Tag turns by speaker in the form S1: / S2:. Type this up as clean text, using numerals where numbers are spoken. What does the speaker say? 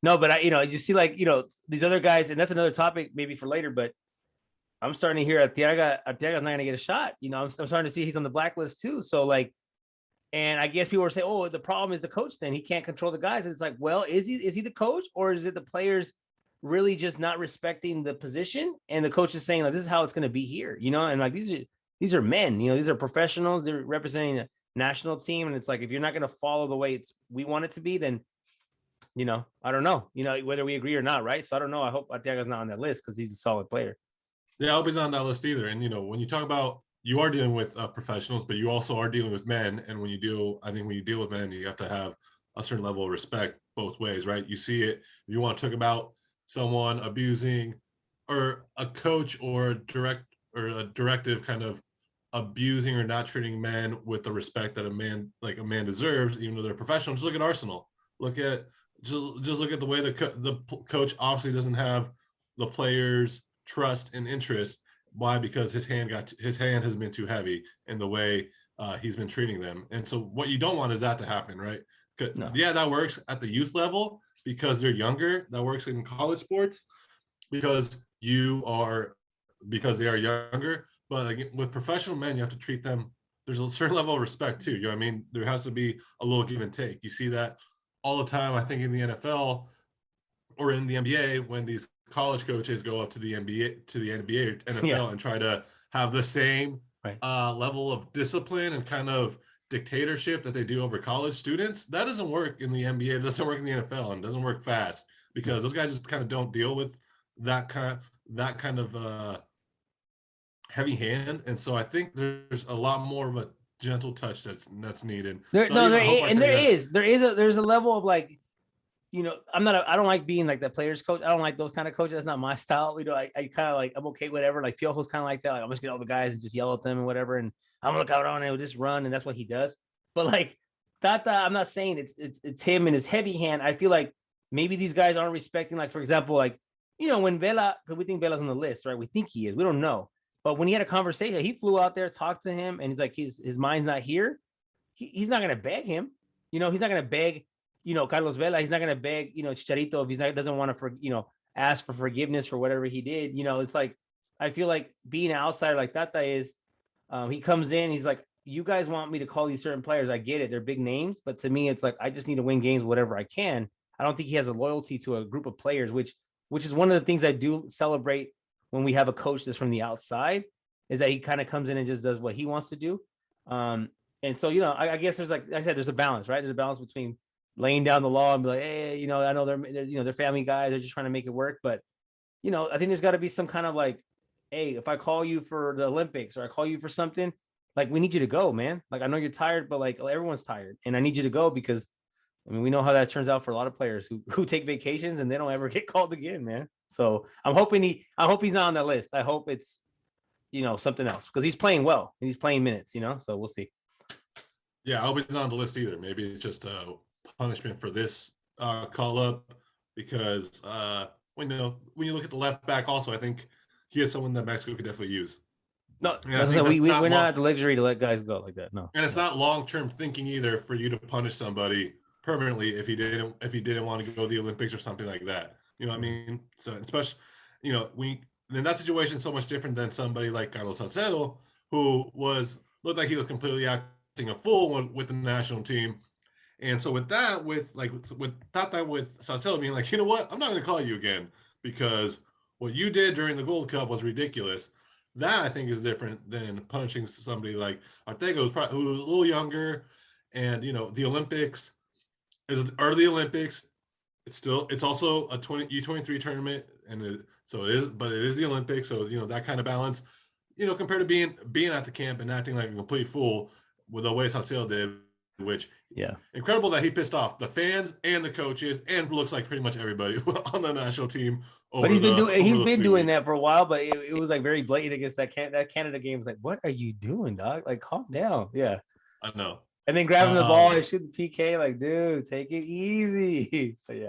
S1: No, but you see, like, these other guys, and that's another topic maybe for later. But I'm starting to hear Arteaga's not going to get a shot. I'm starting to see he's on the blacklist too. So like, and I guess people are saying, oh, the problem is the coach. Then he can't control the guys. And it's like, well, is he the coach, or is it the players really just not respecting the position? And the coach is saying, like, this is how it's going to be here, and like these are men, these are professionals. They're representing a national team, and it's like, if you're not going to follow the way we want it to be, then I don't know, whether we agree or not, right? So I don't know. I hope Arteaga's not on that list because he's a solid player.
S2: Yeah, I hope he's not on that list either. And when you talk about, you are dealing with professionals, but you also are dealing with men. And I think when you deal with men, you have to have a certain level of respect both ways, right? You see it. If you want to talk about someone abusing, or a coach or a directive kind of abusing or not treating men with the respect that a man deserves, even though they're professional. Just look at Arsenal. Just look at the way the coach obviously doesn't have the players' trust and interest. Why? Because his hand has been too heavy in the way he's been treating them. And so what you don't want is that to happen, right? No. Yeah, that works at the youth level because they're younger. That works in college sports because they are younger. But again, with professional men, you have to treat them. There's a certain level of respect too. You know what I mean? There has to be a little give and take. You see that all the time, I think, in the NFL or in the NBA, when these college coaches go up to the NBA, or NFL, and try to have the same level of discipline and kind of dictatorship that they do over college students. That doesn't work in the NBA. It doesn't work in the NFL, and doesn't work fast because those guys just kind of don't deal with that kind of heavy hand. And so I think there's a lot more of a gentle touch that's needed.
S1: There's a level of like, I don't like being like the players coach. I don't like those kind of coaches. That's not my style. I kind of like, I'm okay, whatever. Like Piojo's kind of like that. Like, I'm just get all the guys and just yell at them and whatever. And I'm gonna look out on it, just run. And that's what he does. But like Tata, I'm not saying it's him and his heavy hand. I feel like maybe these guys aren't respecting, like, for example, like, when Vela, because we think Vela's on the list, right? We think he is. We don't know. But when he had a conversation, he flew out there, talked to him, and he's like, his mind's not here. He's not gonna beg him. He's not gonna beg, Carlos Vela. He's not gonna beg, Chicharito, if doesn't want to, ask for forgiveness for whatever he did. It's like, I feel like being an outsider like Tata is, he comes in, he's like, you guys want me to call these certain players. I get it. They're big names, but to me, it's like, I just need to win games, whatever I can. I don't think he has a loyalty to a group of players, which is one of the things I do celebrate when we have a coach that's from the outside, is that he kind of comes in and just does what he wants to do. And so, I guess there's, like I said, there's a balance, right? There's a balance between laying down the law and be like, hey, I know they're family guys. They're just trying to make it work. But, I think there's got to be some kind of like, hey, if I call you for the Olympics or I call you for something, like, we need you to go, man. Like, I know you're tired, but like, everyone's tired, and I need you to go because, we know how that turns out for a lot of players who take vacations and they don't ever get called again, man. So I hope he's not on that list. I hope it's, something else, because he's playing well and he's playing minutes, so we'll see.
S2: Yeah, I hope he's not on the list either. Maybe it's just a punishment for this call up, because when you look at the left back also, I think he is someone that Mexico could definitely use.
S1: No, we're not at the luxury to let guys go like that. No.
S2: And it's not long-term thinking either for you to punish somebody permanently if he didn't want to go to the Olympics or something like that. You know what I mean? So especially, in that situation is so much different than somebody like Carlos Salcedo, who looked like he was completely acting a fool with the national team. And so with Tata, with Salcedo being like, you know what, I'm not going to call you again because what you did during the Gold Cup was ridiculous. That, I think, is different than punishing somebody like Arteaga, who's a little younger, and the Olympics are the Olympics. It's also a U23 tournament, and so it is, but it is the Olympics. So that kind of balance, compared to being at the camp and acting like a complete fool with the way Salcedo did, which incredible that he pissed off the fans and the coaches and looks like pretty much everybody on the national team.
S1: But he's been doing that for a while, but it was like very blatant against that Canada game. It's like, what are you doing, dog? Like, calm down. Yeah,
S2: I know.
S1: And then grabbing the ball and shoot the PK, like, dude, take it easy. So yeah.